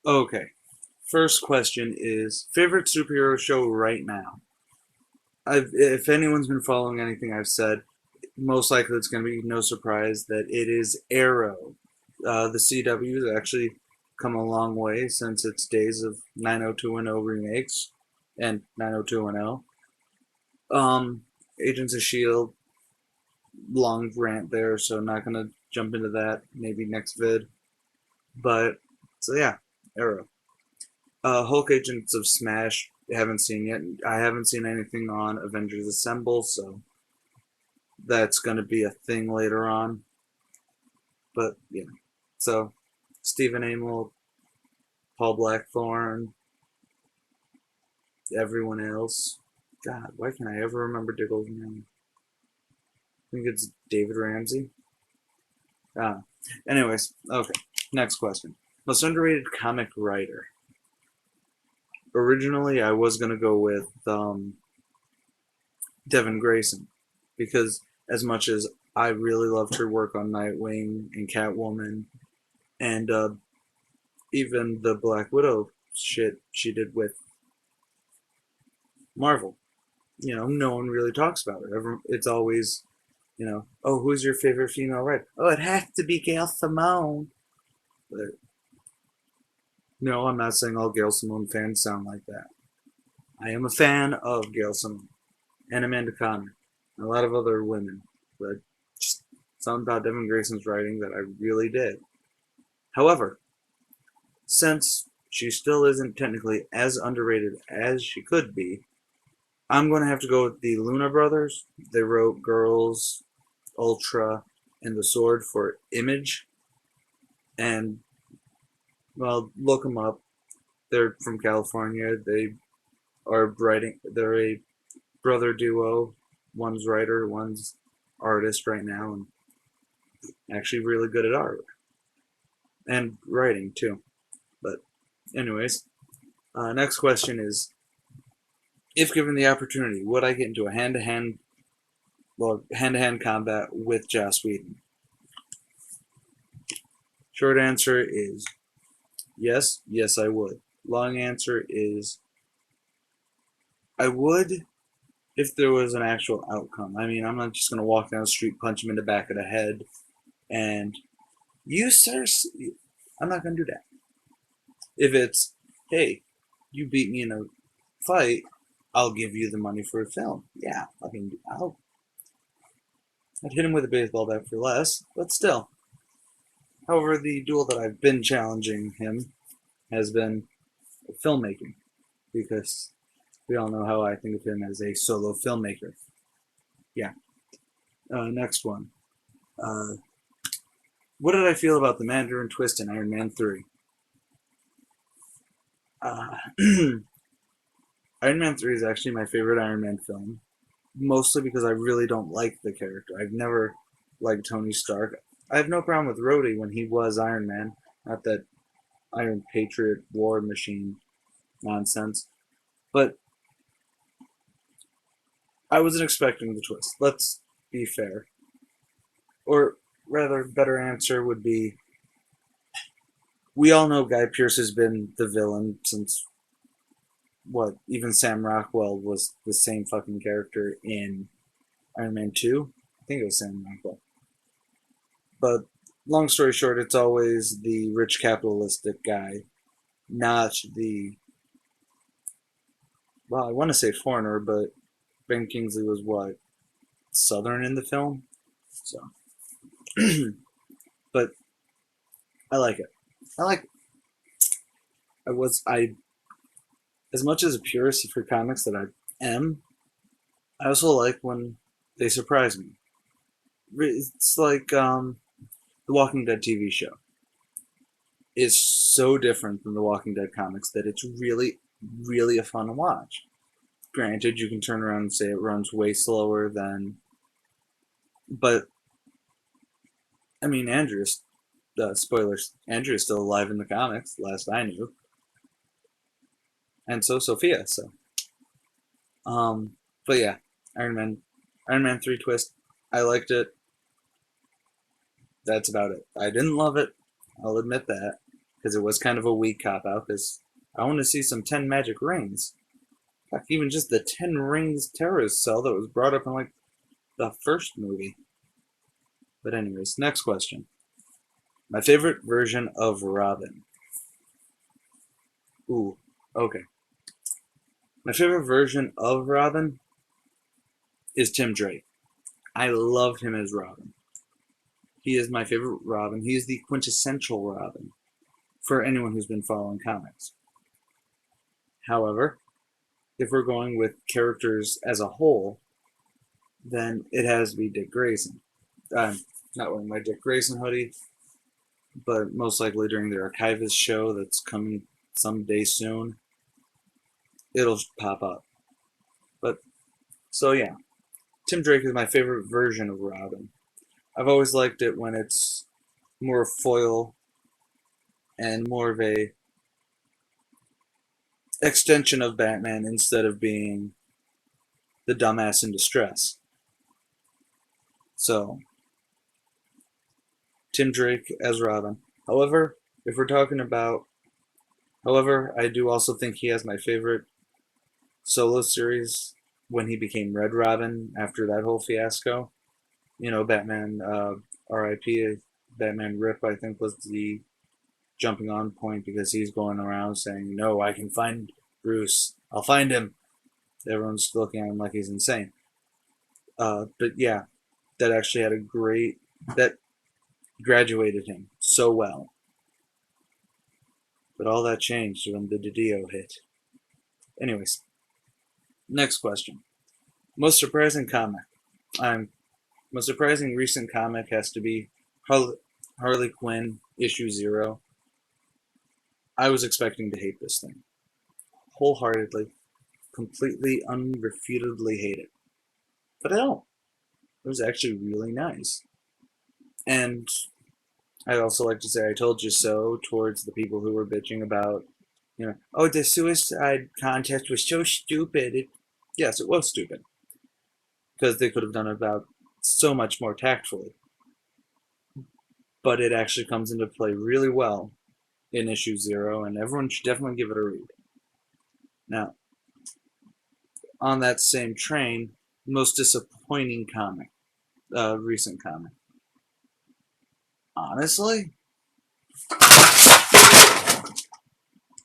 Okay. First question is favorite superhero show right now. If anyone's been following anything I've said, most likely it's going to be no surprise that it is Arrow. The CW has actually come a long way since its days of 90210 remakes and 90210. Agents of Shield, long rant there, so not going to jump into that. Maybe next vid. But so yeah, Arrow. Hulk Agents of Smash, haven't seen yet. I haven't seen anything on Avengers Assemble, so that's going to be a thing later on. But, yeah. So, Stephen Amell, Paul Blackthorne, everyone else. God, why can't I ever remember Diggle's name? I think it's David Ramsey. Ah. Anyways, okay. Next question. Most underrated comic writer. Originally, I was going to go with Devin Grayson, because as much as I really loved her work on Nightwing and Catwoman, and even the Black Widow shit she did with Marvel, no one really talks about her. It's always, oh, who's your favorite female writer? Oh, it has to be Gail Simone. But no, I'm not saying all Gail Simone fans sound like that. I am a fan of Gail Simone and Amanda Conner and a lot of other women, but just something about Devin Grayson's writing that I really did. However, since she still isn't technically as underrated as she could be, I'm going to have to go with the Luna brothers. They wrote Girls, Ultra, and The Sword for Image. And, well, look them up. They're from California. They are writing, they're a brother duo. One's writer, one's artist right now, and actually really good at art and writing too. But, anyways, next question is, if given the opportunity, would I get into a hand-to-hand combat with Joss Whedon? Short answer is yes, yes I would. Long answer is I would if there was an actual outcome. I mean, I'm not just gonna walk down the street, punch him in the back of the head, and you sir, I'm not gonna do that. If it's, hey, you beat me in a fight, I'll give you the money for a film. Yeah, I'd hit him with a baseball bat for less, but still. However, the duel that I've been challenging him has been filmmaking, because we all know how I think of him as a solo filmmaker. Yeah. Next one. Uh, what did I feel about the Mandarin Twist in Iron Man 3? Uh, Iron Man 3 is actually my favorite Iron Man film, mostly because I really don't like the character. I've never liked Tony Stark. I have no problem with Rhodey when he was Iron Man, not that Iron Patriot war machine nonsense. But I wasn't expecting the twist. Let's be fair. Or rather, better answer would be, we all know Guy Pearce has been the villain since what? Even Sam Rockwell was the same fucking character in Iron Man 2. I think it was Sam Rockwell. But long story short, it's always the rich capitalistic guy, not the, well, I want to say foreigner, but Ben Kingsley was what? Southern in the film? So, but I like it. I like it. I as much as a purist for comics that I am, I also like when they surprise me. It's like the Walking Dead TV show is so different than the Walking Dead comics that it's really, really a fun to watch. Granted, you can turn around and say it runs way slower than, but I mean, spoilers, Andrew's still alive in the comics, last I knew, and so Sophia. So, but yeah, Iron Man, Iron Man 3 twist, I liked it. That's about it. I didn't love it. I'll admit that. because it was kind of a weak cop out. Because I want to see some 10 magic rings. Heck, even just the 10 rings terrorist cell that was brought up in like the first movie. But anyways, next question. My favorite version of Robin. Ooh, okay. My favorite version of Robin is Tim Drake. I loved him as Robin. He is my favorite Robin. He is the quintessential Robin for anyone who's been following comics. However, if we're going with characters as a whole, then it has to be Dick Grayson. I'm not wearing my Dick Grayson hoodie, but most likely during the Archivist show that's coming someday soon, it'll pop up. But so yeah, Tim Drake is my favorite version of Robin. I've always liked it when it's more foil and more of a extension of Batman instead of being the dumbass in distress. So, Tim Drake as Robin. However, if we're talking about, however, I do also think he has my favorite solo series when he became Red Robin after that whole fiasco. You know, Batman R.I.P. Batman Rip, I think, was the jumping on point because he's going around saying, "No, I can find Bruce. I'll find him." Everyone's looking at him like he's insane. But yeah, that actually had a great that graduated him so well. But all that changed when the Didio hit. Anyways, next question. Most surprising comic. Most surprising recent comic has to be Harley Quinn issue 0. I was expecting to hate this thing wholeheartedly, completely, unrefutably hate it, but I don't. It was actually really nice, and I'd also like to say I told you so towards the people who were bitching about, oh, the suicide contest was so stupid. Yes, it was stupid because they could have done it about so much more tactfully, but it actually comes into play really well in issue 0, and everyone should definitely give it a read. Now, on that same train, most disappointing comic, recent comic. Honestly,